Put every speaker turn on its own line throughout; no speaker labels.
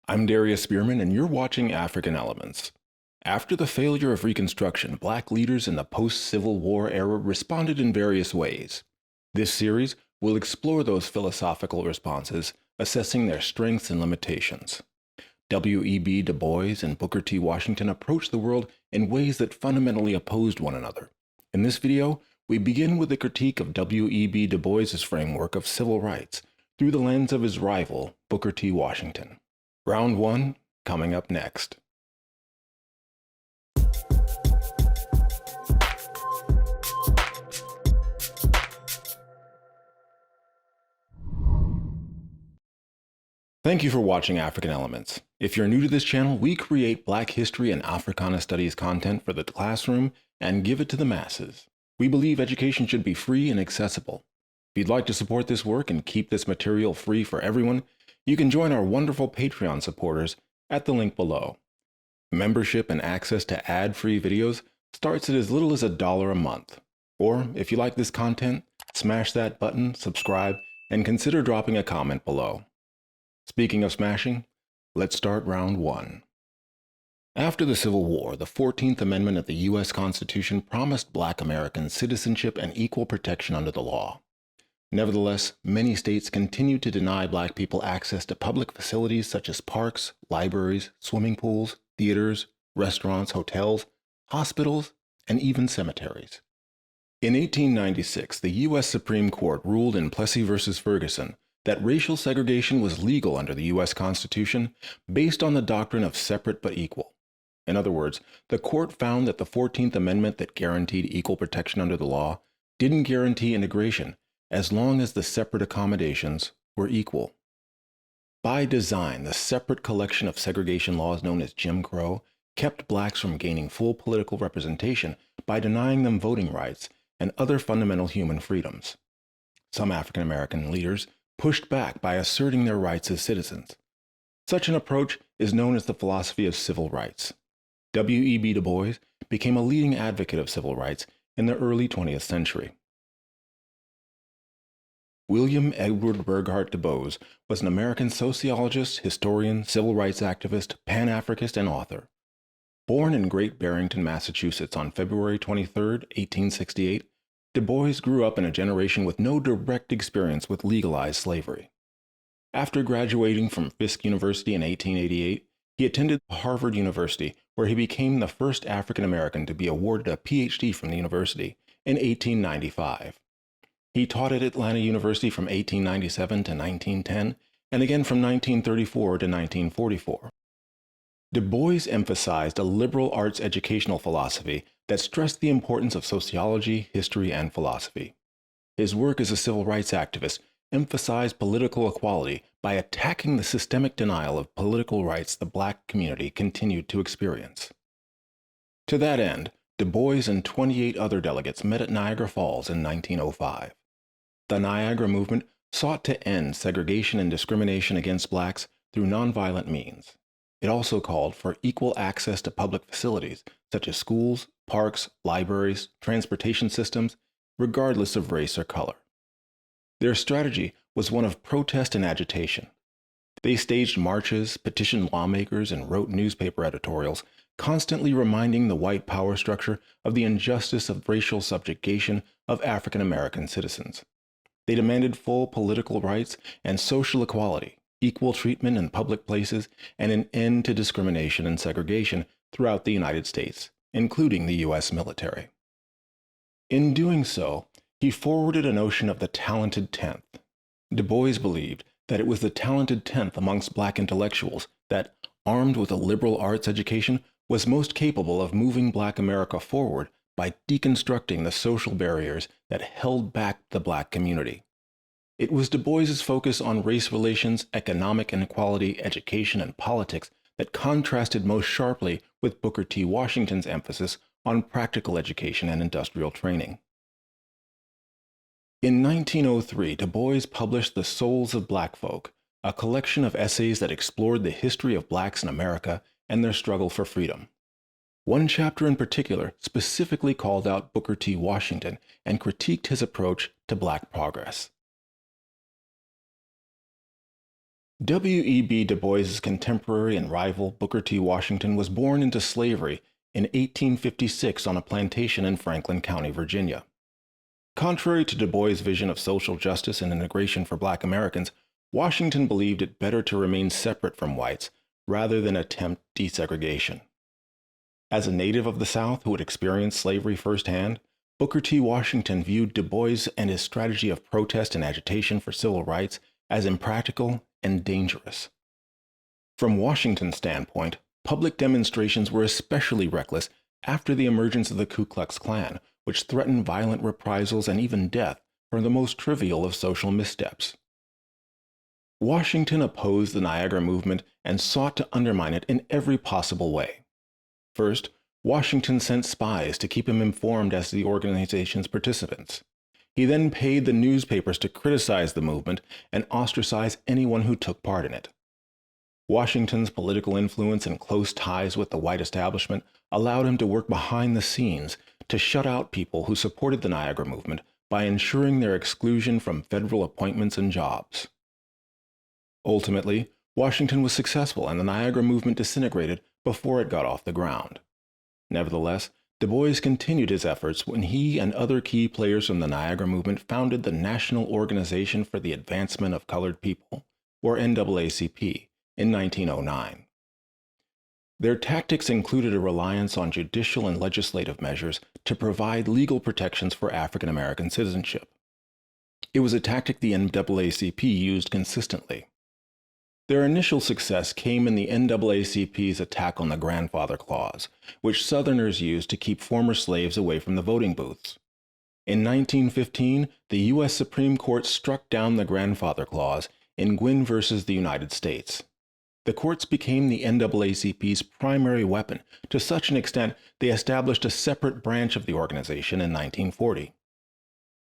I'm Darius Spearman, and you're watching African Elements. After the failure of Reconstruction, Black leaders in the post-Civil War era responded in various ways. This series will explore those philosophical responses, assessing their strengths and limitations. W.E.B. Du Bois and Booker T. Washington approached the world in ways that fundamentally opposed one another. In this video, we begin with a critique of W.E.B. Du Bois's framework of civil rights through the lens of his rival, Booker T. Washington. Round 1, coming up next. Thank you for watching African Elements. If you're new to this channel, we create Black history and Africana studies content for the classroom and give it to the masses. We believe education should be free and accessible. If you'd like to support this work and keep this material free for everyone, you can join our wonderful Patreon supporters at the link below. Membership and access to ad-free videos starts at as little as $1 a month. Or, if you like this content, smash that button, subscribe, and consider dropping a comment below. Speaking of smashing, let's start round 1. After the Civil War, the 14th Amendment of the U.S. Constitution promised Black Americans citizenship and equal protection under the law. Nevertheless, many states continued to deny Black people access to public facilities such as parks, libraries, swimming pools, theaters, restaurants, hotels, hospitals, and even cemeteries. In 1896, the U.S. Supreme Court ruled in Plessy v. Ferguson that racial segregation was legal under the U.S. Constitution based on the doctrine of separate but equal. In other words, the court found that the 14th Amendment that guaranteed equal protection under the law didn't guarantee integration as long as the separate accommodations were equal. By design, the separate collection of segregation laws known as Jim Crow kept Blacks from gaining full political representation by denying them voting rights and other fundamental human freedoms. Some African American leaders pushed back by asserting their rights as citizens. Such an approach is known as the philosophy of civil rights. W.E.B. Du Bois became a leading advocate of civil rights in the early 20th century. William Edward Burghardt Du Bois was an American sociologist, historian, civil rights activist, Pan-Africanist, and author. Born in Great Barrington, Massachusetts on February 23, 1868, Du Bois grew up in a generation with no direct experience with legalized slavery. After graduating from Fisk University in 1888, he attended Harvard University, where he became the first African American to be awarded a Ph.D. from the university in 1895. He taught at Atlanta University from 1897 to 1910, and again from 1934 to 1944. Du Bois emphasized a liberal arts educational philosophy that stressed the importance of sociology, history, and philosophy. His work as a civil rights activist emphasized political equality by attacking the systemic denial of political rights the Black community continued to experience. To that end, Du Bois and 28 other delegates met at Niagara Falls in 1905. The Niagara movement sought to end segregation and discrimination against Blacks through nonviolent means. It also called for equal access to public facilities such as schools, parks, libraries, transportation systems, regardless of race or color. Their strategy was one of protest and agitation. They staged marches, petitioned lawmakers, and wrote newspaper editorials, constantly reminding the white power structure of the injustice of racial subjugation of African American citizens. They demanded full political rights and social equality, equal treatment in public places, and an end to discrimination and segregation throughout the United States, including the U.S. military. In doing so, he forwarded a notion of the talented tenth. Du Bois believed that it was the talented tenth amongst Black intellectuals that, armed with a liberal arts education, was most capable of moving Black America forward by deconstructing the social barriers that held back the Black community. It was Du Bois's focus on race relations, economic inequality, education, and politics that contrasted most sharply with Booker T. Washington's emphasis on practical education and industrial training. In 1903, Du Bois published The Souls of Black Folk, a collection of essays that explored the history of Blacks in America and their struggle for freedom. One chapter in particular specifically called out Booker T. Washington and critiqued his approach to Black progress. W.E.B. Du Bois's contemporary and rival Booker T. Washington was born into slavery in 1856 on a plantation in Franklin County, Virginia. Contrary to Du Bois' vision of social justice and integration for Black Americans, Washington believed it better to remain separate from whites rather than attempt desegregation. As a native of the South who had experienced slavery firsthand, Booker T. Washington viewed Du Bois and his strategy of protest and agitation for civil rights as impractical and dangerous. From Washington's standpoint, public demonstrations were especially reckless after the emergence of the Ku Klux Klan, which threatened violent reprisals and even death for the most trivial of social missteps. Washington opposed the Niagara movement and sought to undermine it in every possible way. First, Washington sent spies to keep him informed as to the organization's participants. He then paid the newspapers to criticize the movement and ostracize anyone who took part in it. Washington's political influence and close ties with the white establishment allowed him to work behind the scenes to shut out people who supported the Niagara movement by ensuring their exclusion from federal appointments and jobs. Ultimately, Washington was successful and the Niagara movement disintegrated before it got off the ground. Nevertheless, Du Bois continued his efforts when he and other key players from the Niagara movement founded the National Organization for the Advancement of Colored People, or NAACP, in 1909. Their tactics included a reliance on judicial and legislative measures to provide legal protections for African American citizenship. It was a tactic the NAACP used consistently. Their initial success came in the NAACP's attack on the Grandfather Clause, which Southerners used to keep former slaves away from the voting booths. In 1915, the U.S. Supreme Court struck down the Grandfather Clause in Gwin versus the United States. The courts became the NAACP's primary weapon to such an extent they established a separate branch of the organization in 1940.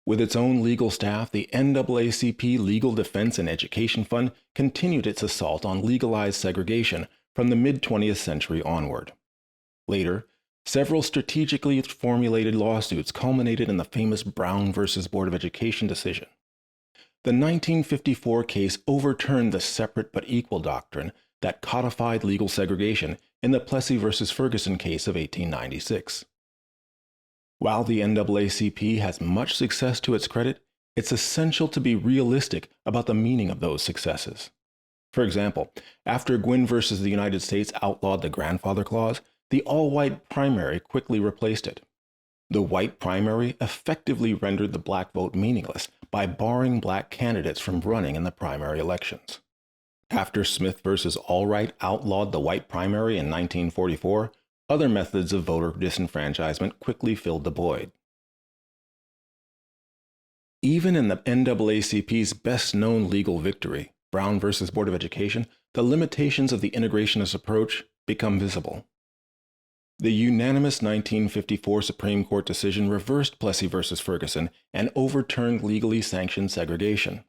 With its own legal staff, the NAACP Legal Defense and Education Fund continued its assault on legalized segregation from the mid-20th century onward. Later, several strategically formulated lawsuits culminated in the famous Brown versus Board of Education decision. The 1954 case overturned the separate but equal doctrine that codified legal segregation in the Plessy versus Ferguson case of 1896. While the NAACP has much success to its credit, it's essential to be realistic about the meaning of those successes. For example, after Gwin versus the United States outlawed the Grandfather Clause, the all-white primary quickly replaced it. The white primary effectively rendered the black vote meaningless by barring black candidates from running in the primary elections. After Smith versus Allwright outlawed the white primary in 1944, other methods of voter disenfranchisement quickly filled the void. Even in the NAACP's best-known legal victory, Brown versus Board of Education, the limitations of the integrationist approach become visible. The unanimous 1954 Supreme Court decision reversed Plessy versus Ferguson and overturned legally sanctioned segregation.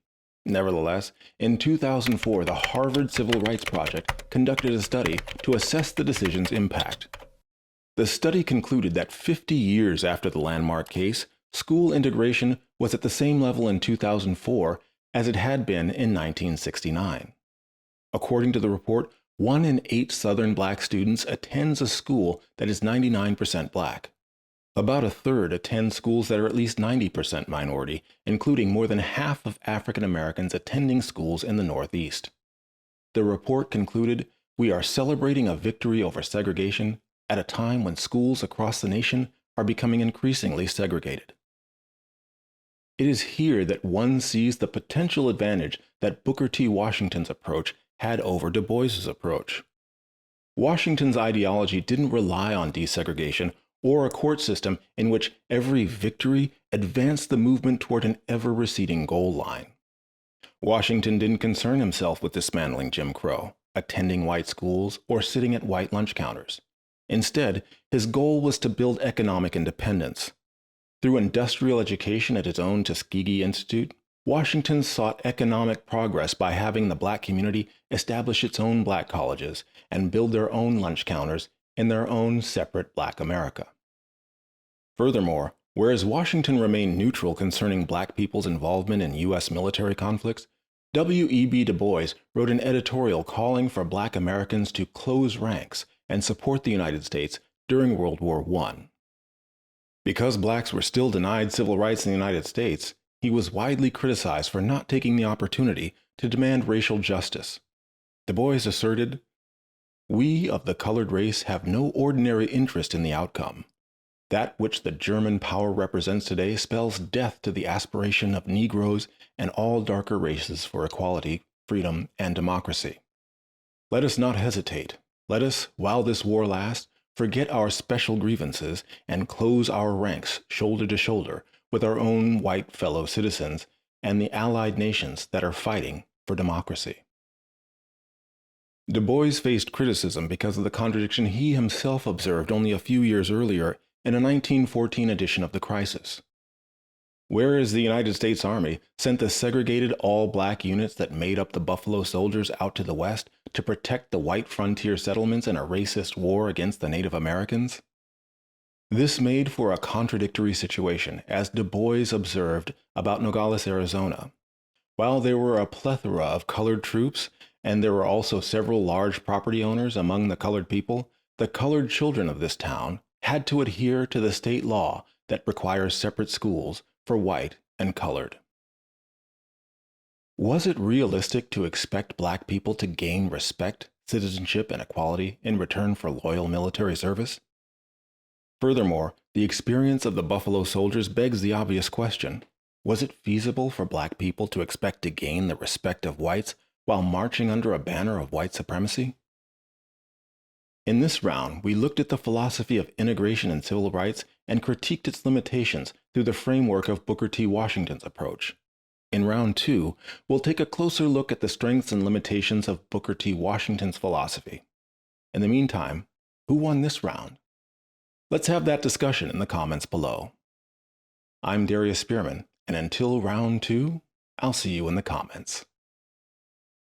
Nevertheless, in 2004, the Harvard Civil Rights Project conducted a study to assess the decision's impact. The study concluded that 50 years after the landmark case, school integration was at the same level in 2004 as it had been in 1969. According to the report, 1 in 8 Southern black students attends a school that is 99% black. About a third attend schools that are at least 90% minority, including more than half of African Americans attending schools in the Northeast. The report concluded, "We are celebrating a victory over segregation at a time when schools across the nation are becoming increasingly segregated." It is here that one sees the potential advantage that Booker T. Washington's approach had over Du Bois's approach. Washington's ideology didn't rely on desegregation or a court system in which every victory advanced the movement toward an ever-receding goal line. Washington didn't concern himself with dismantling Jim Crow, attending white schools, or sitting at white lunch counters. Instead, his goal was to build economic independence. Through industrial education at his own Tuskegee Institute, Washington sought economic progress by having the black community establish its own black colleges and build their own lunch counters in their own separate black America. Furthermore, whereas Washington remained neutral concerning black people's involvement in U.S. military conflicts, W.E.B. Du Bois wrote an editorial calling for Black Americans to close ranks and support the United States during World War I. Because blacks were still denied civil rights in the United States, he was widely criticized for not taking the opportunity to demand racial justice. Du Bois asserted, "We of the colored race have no ordinary interest in the outcome. That which the German power represents today spells death to the aspiration of Negroes and all darker races for equality, freedom, and democracy. Let us not hesitate. Let us, while this war lasts, forget our special grievances and close our ranks shoulder to shoulder with our own white fellow citizens and the allied nations that are fighting for democracy." Du Bois faced criticism because of the contradiction he himself observed only a few years earlier in a 1914 edition of The Crisis. Whereas the United States Army sent the segregated all-black units that made up the Buffalo Soldiers out to the west to protect the white frontier settlements in a racist war against the Native Americans. This made for a contradictory situation, as Du Bois observed about Nogales, Arizona. While there were a plethora of colored troops, and there were also several large property owners among the colored people, the colored children of this town had to adhere to the state law that requires separate schools for white and colored. Was it realistic to expect black people to gain respect, citizenship, and equality in return for loyal military service? Furthermore, the experience of the Buffalo Soldiers begs the obvious question: was it feasible for black people to expect to gain the respect of whites while marching under a banner of white supremacy? In this round, we looked at the philosophy of integration and civil rights and critiqued its limitations through the framework of Booker T. Washington's approach. In round 2, we'll take a closer look at the strengths and limitations of Booker T. Washington's philosophy. In the meantime, who won this round? Let's have that discussion in the comments below. I'm Darius Spearman, and until round 2, I'll see you in the comments.